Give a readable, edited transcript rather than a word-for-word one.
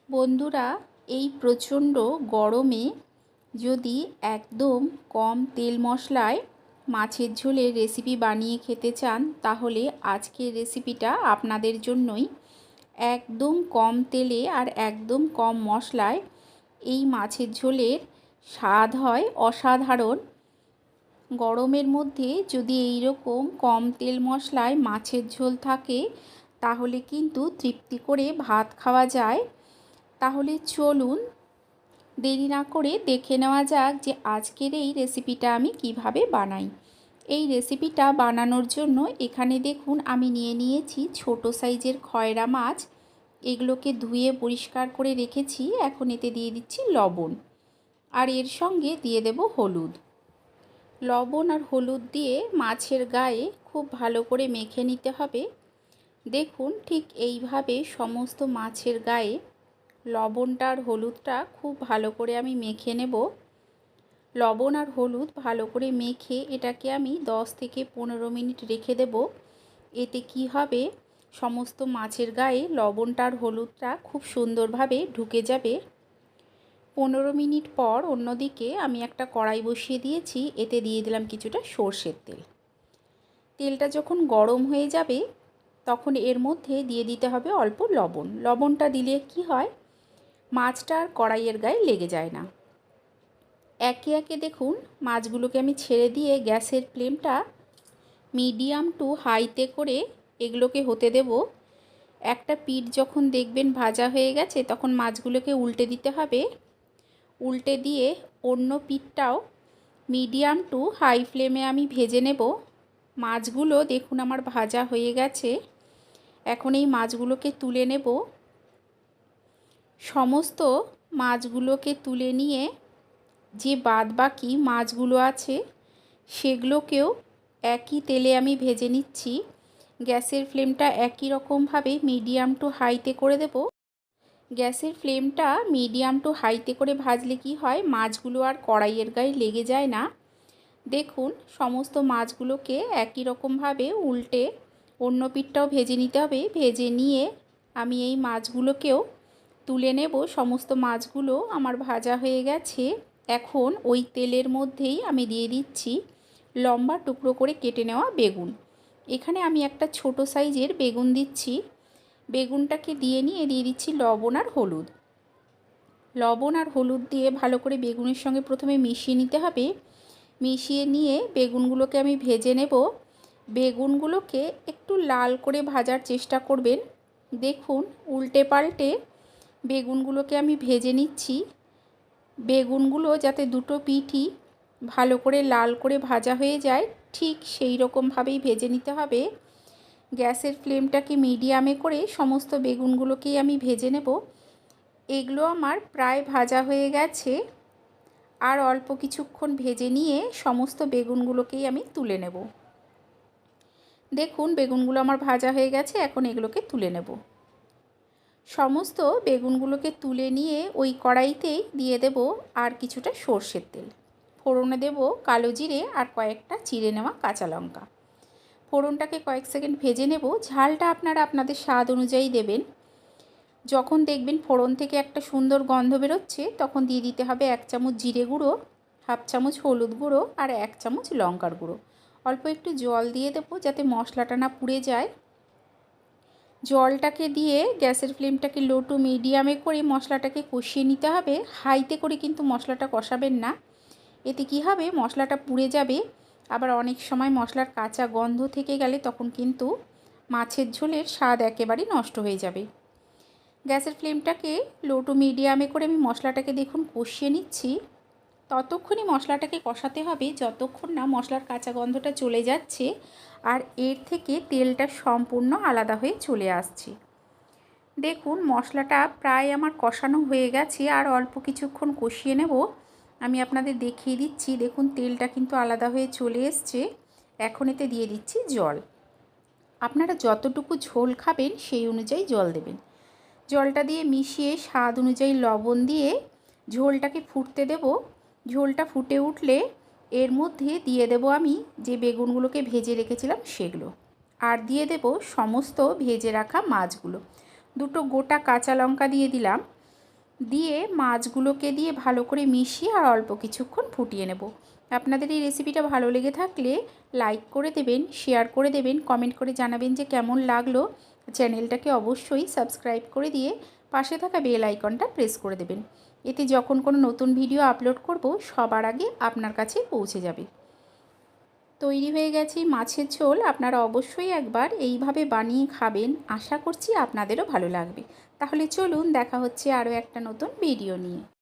বন্ধুরা, এই প্রচণ্ড গরমে যদি একদম কম তেল মশলায় মাছের ঝোলের রেসিপি বানিয়ে খেতে চান, তাহলে আজকের রেসিপিটা আপনাদের জন্যই। একদম কম তেলে আর একদম কম মশলায় এই মাছের ঝোলের স্বাদ হয় অসাধারণ। গরমের মধ্যে যদি এই রকম কম তেল মশলায় মাছের ঝোল থাকে, তাহলে কিন্তু তৃপ্তি করে ভাত খাওয়া যায়। তাহলে চলুন দেরি না করে দেখে নেওয়া যাক যে আজকের এই রেসিপিটা আমি কিভাবে বানাই। এই রেসিপিটা বানানোর জন্য এখানে দেখুন আমি নিয়ে নিয়েছি ছোট সাইজের খয়রা মাছ। এগুলোকে ধুয়ে পরিষ্কার করে রেখেছি। এখন এতে দিয়ে দিচ্ছি লবণ, আর এর সঙ্গে দিয়ে দেব হলুদ। লবণ আর হলুদ দিয়ে মাছের গায়ে খুব ভালো করে মেখে নিতে হবে। দেখুন ঠিক এইভাবে সমস্ত মাছের গায়ে লবণটা আর হলুদটা খুব ভালো করে আমি মেখে নেব। লবণ আর হলুদ ভালো করে মেখে এটাকে আমি 10 থেকে 15 মিনিট রেখে দেব। এতে কি হবে, সমস্ত মাছের গায়ে লবণটা আর হলুদটা খুব সুন্দরভাবে ঢুকে যাবে। 15 মিনিট পর অন্যদিকে আমি একটা কড়াই বসিয়ে দিয়েছি। এতে দিয়ে দিলাম কিছুটা সর্ষের তেল। তেলটা যখন গরম হয়ে যাবে, তখন এর মধ্যে দিয়ে দিতে হবে অল্প লবণ। লবণটা দিলে কি হয়, মাছটা আর কড়াইয়ের গায়ে লেগে যায় না। একে একে দেখুন মাছগুলোকে আমি ছেড়ে দিয়ে গ্যাসের ফ্লেমটা মিডিয়াম টু হাইতে করে এগুলোকে হতে দেব। একটা পিঠ যখন দেখবেন ভাজা হয়ে গেছে, তখন মাছগুলোকে উল্টে দিতে হবে। উল্টে দিয়ে অন্য পিঠটাও মিডিয়াম টু হাই ফ্লেমে আমি ভেজে নেব। মাছগুলো দেখুন আমার ভাজা হয়ে গেছে। এখন এই মাছগুলোকে তুলে নেব। সমস্ত মাছগুলোকে তুলে নিয়ে যে বাদবাকি মাছগুলো আছে সেগুলোকেও একই তেলে আমি ভেজে নিচ্ছি। গ্যাসের ফ্লেমটা একই রকমভাবে মিডিয়াম টু হাইতে করে দেব। গ্যাসের ফ্লেমটা মিডিয়াম টু হাইতে করে ভাজলে কি হয়, মাছগুলো আর কড়াইয়ের গায়ে লেগে যায় না। দেখুন সমস্ত মাছগুলোকে একই রকমভাবে উল্টে অন্য পিঠটাও ভেজে নিতে হবে। ভেজে নিয়ে আমি এই মাছগুলোকেও তুলে নেব। সমস্ত মাছগুলো আমার ভাজা হয়ে গেছে। এখন ওই তেলের মধ্যেই আমি দিয়ে দিচ্ছি লম্বা টুকরো করে কেটে নেওয়া বেগুন। এখানে আমি একটা ছোট সাইজের বেগুন দিচ্ছি। বেগুনটাকে দিয়ে নিয়ে দিয়ে দিচ্ছি লবণ আর হলুদ। লবণ আর হলুদ দিয়ে ভালো করে বেগুনের সঙ্গে প্রথমে মিশিয়ে নিতে হবে। মিশিয়ে নিয়ে বেগুনগুলোকে আমি ভেজে নেব। বেগুনগুলোকে একটু লাল করে ভাজার চেষ্টা করবেন। দেখুন উল্টে পাল্টে বেগুনগুলোকে আমি ভেজে নিচ্ছি। বেগুনগুলো যাতে দুটো পিঠই ভালো করে লাল করে ভাজা হয়ে যায়, ঠিক সেই রকমভাবেই ভেজে নিতে হবে। গ্যাসের ফ্লেমটাকে মিডিয়ামে করে সমস্ত বেগুনগুলোকেই আমি ভেজে নেব। এগুলো আমার প্রায় ভাজা হয়ে গেছে। আর অল্প কিছুক্ষণ ভেজে নিয়ে সমস্ত বেগুনগুলোকেই আমি তুলে নেব। দেখুন বেগুনগুলো আমার ভাজা হয়ে গেছে। এখন এগুলোকে তুলে নেব। সমস্ত বেগুনগুলোকে তুলে নিয়ে ওই কড়াইতেই দিয়ে দেব আর কিছুটা সর্ষের তেল। ফোড়নে দেব কালো জিরে আর কয়েকটা চিড়ে নেওয়া কাঁচা লঙ্কা। ফোড়নটাকে কয়েক সেকেন্ড ভেজে নেব। ঝালটা আপনারা আপনাদের স্বাদ অনুযায়ী দেবেন। যখন দেখবেন ফোড়ন থেকে একটা সুন্দর গন্ধ বেরোচ্ছে, তখন দিয়ে দিতে হবে 1 চামচ জিরে গুঁড়ো, হাফ চামচ হলুদ গুঁড়ো আর 1 চামচ লঙ্কার গুঁড়ো। অল্প একটু জল দিয়ে দেবো যাতে মশলাটা না পুড়ে যায়। জলটাকে দিয়ে গ্যাসের ফ্লেমটাকে লো টু মিডিয়ামে করে মশলাটাকে কষিয়ে নিতে হবে। হাইতে করে কিন্তু মশলাটা কষাবেন না। এতে কি হবে, মশলাটা পুড়ে যাবে। আবার অনেক সময় মশলার কাঁচা গন্ধ থেকে গেলে তখন কিন্তু মাছের ঝোলের স্বাদ একেবারে নষ্ট হয়ে যাবে। গ্যাসের ফ্লেমটাকে লো টু মিডিয়ামে করে আমি মশলাটাকে দেখুন কষিয়ে নিচ্ছি। ততক্ষণই মশলাটাকে কষাতে হবে যতক্ষণ না মশলার কাঁচা গন্ধটা চলে যাচ্ছে আর এর থেকে তেলটা সম্পূর্ণ আলাদা হয়ে চলে আসছে। দেখুন মশলাটা প্রায় আমার কষানো হয়ে গেছে। আর অল্প কিছুক্ষণ কষিয়ে নেব। আমি আপনাদের দেখিয়ে দিচ্ছি। দেখুন তেলটা কিন্তু আলাদা হয়ে চলে এসছে। এখন এতে দিয়ে দিচ্ছি জল। আপনারা যতটুকু ঝোল খাবেন সেই অনুযায়ী জল দেবেন। জলটা দিয়ে মিশিয়ে স্বাদ অনুযায়ী লবণ দিয়ে ঝোলটাকে ফুটতে দেব। ঝোলটা ফুটে উঠলে এর মধ্যে দিয়ে দেব আমি যে বেগুনগুলোকে ভেজে রেখেছিলাম সেগুলো, আর দিয়ে দেব সমস্ত ভেজে রাখা মাছগুলো। দুটো গোটা কাঁচা লঙ্কা দিয়ে দিলাম। দিয়ে মাছগুলোকে দিয়ে ভালো করে মিশিয়ে আর অল্প কিছুক্ষণ ফুটিয়ে নেব। আপনাদের এই রেসিপিটা ভালো লেগে থাকলে লাইক করে দেবেন, শেয়ার করে দেবেন, কমেন্ট করে জানাবেন যে কেমন লাগলো। চ্যানেলটাকে অবশ্যই সাবস্ক্রাইব করে দিয়ে পাশে থাকা বেল আইকনটা প্রেস করে দেবেন। এতে যখন কোনো নতুন ভিডিও আপলোড করব সবার আগে আপনার কাছে পৌঁছে যাবে। তৈরি হয়ে গেছে মাছের ঝোল। আপনারা অবশ্যই একবার এইভাবে বানিয়ে খাবেন, আশা করছি আপনাদেরও ভালো লাগবে। তাহলে চলুন, দেখা হচ্ছে আরও একটা নতুন ভিডিও নিয়ে।